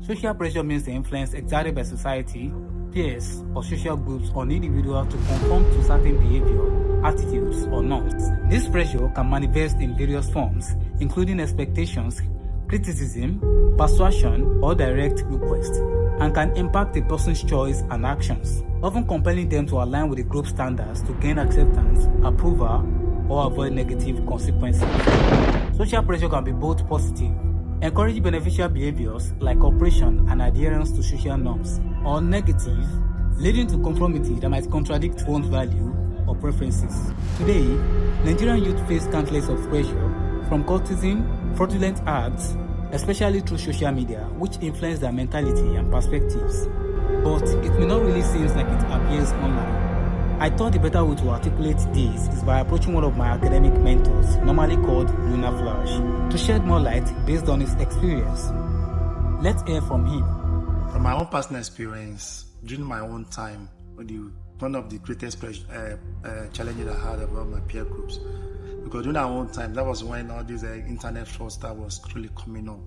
Social pressure means the influence exerted by society, peers, or social groups on individuals to conform to certain behavior, attitudes, or norms. This pressure can manifest in various forms, including expectations, criticism, persuasion, or direct request, and can impact a person's choice and actions, often compelling them to align with the group standards to gain acceptance, approval, or avoid negative consequences. Social pressure can be both positive, encouraging beneficial behaviors like cooperation and adherence to social norms, or negative, leading to conformity that might contradict one's value or preferences. Today, Nigerian youth face countless of pressure from cultism, fraudulent acts, especially through social media, which influence their mentality and perspectives. But it may not really seem like it appears online. I thought the better way to articulate this is by approaching one of my academic mentors, normally called Lunar Flash, to shed more light based on his experience. Let's hear from him. From my own personal experience, during my own time, one of the greatest challenges I had about my peer groups, because during our own time, that was when all this internet fraudster was really coming up.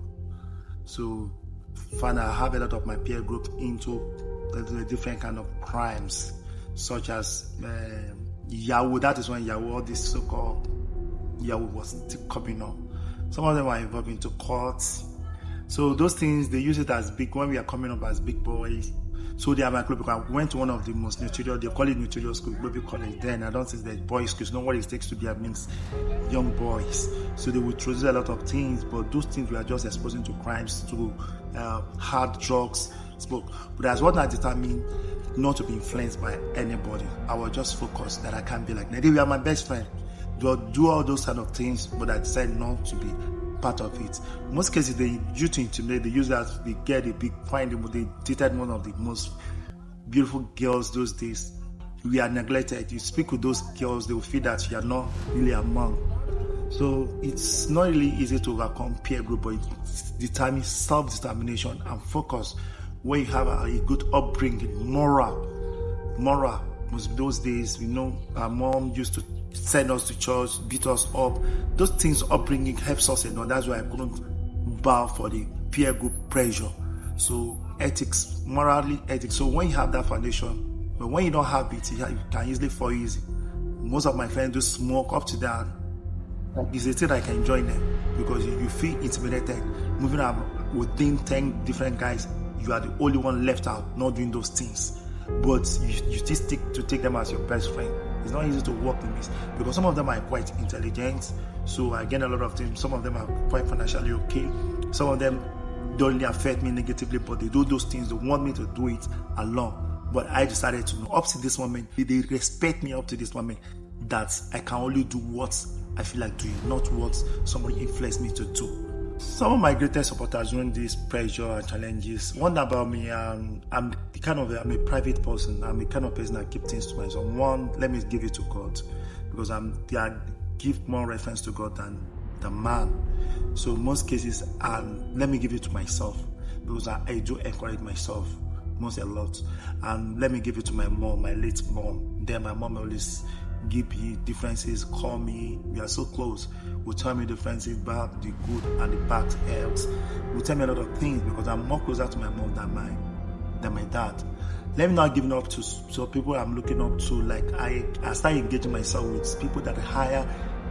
So, I have a lot of my peer group into the different kind of crimes, such as Yahoo. That is when Yahoo, all this so-called Yahoo was still coming up. Some of them are involved into courts. So those things, they use it as big, when we are coming up as big boys. So they are my group. I went to one of the most notorious, they call it notorious school, Global College. Then I don't think that boys' schools know what it takes to be amongst young boys. So they would introduce a lot of things, but those things were just exposing to crimes, to hard drugs, smoke. But that's what I determined not to be influenced by anybody. I was just focused that I can't be like, they were my best friend. They'll do all those kind of things, but I decided not to be part of it. In most cases, they use to intimidate, they use that, they get a big find, they dated one of the most beautiful girls those days. We are neglected. You speak with those girls, they will feel that you are not really among. So it's not really easy to overcome peer group, but it's determined self-determination and focus. When you have a good upbringing, moral. Most those days, our mom used to send us to church, beat us up. Those things, upbringing helps us, that's why I couldn't bow for the peer group pressure. So ethics, morally ethics. So when you have that foundation, but when you don't have it, you can easily fall easy. Most of my friends do smoke up to that. It's a thing I can join them because you feel intimidated. Moving up within 10 different guys, you are the only one left out not doing those things. But you still stick to take them as your best friend. It's not easy to work in this because some of them are quite intelligent, so I get a lot of things. Some of them are quite financially okay. Some of them don't really affect me negatively, but they do those things. They want me to do it alone. But I decided to know up to this moment, they respect me up to this moment, that I can only do what I feel like doing, not what somebody influenced me to do. Some of my greatest supporters during this pressure and challenges, one about me, I'm a private person. I'm the kind of person that keep things to myself. One, let me give it to God, because I give more reference to God than the man. So in most cases, let me give it to myself, because I do encourage myself a lot. And let me give it to my mom, my late mom. Then my mom always give me differences, call me, we are so close, will tell me differences about the good and the bad health, will tell me a lot of things, because I'm more closer to my mom than my dad. Let me not give up to so people I'm looking up to. Like I start engaging myself with people that are higher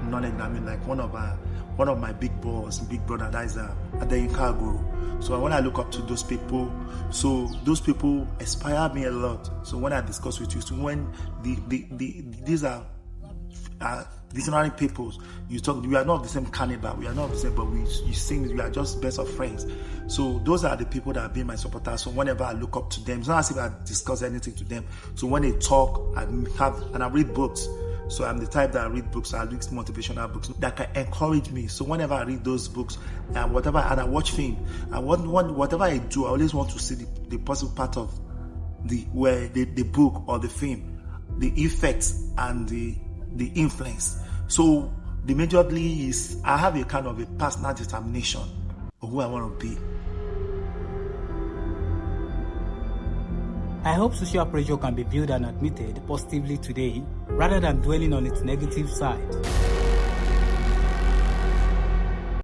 knowledge than me. Like one of my big brother, that is Adeyinka Guru. So when I look up to those people, so those people inspire me a lot. So when I discuss with you, so when these are visionary people, you talk, we are not the same cannibal, we are not the same, but you sing, we are just best of friends. So those are the people that have been my supporters. So whenever I look up to them, it's not as if I discuss anything to them. So when they talk, I read books. So I'm the type that I read books, I read motivational books that can encourage me. So whenever I read those books and I watch film, and whatever I do, I always want to see the positive part of the book or the film, the effects and the influence. So the majorly is I have a kind of a personal determination of who I want to be. I hope social pressure can be viewed and admitted positively today, rather than dwelling on its negative side.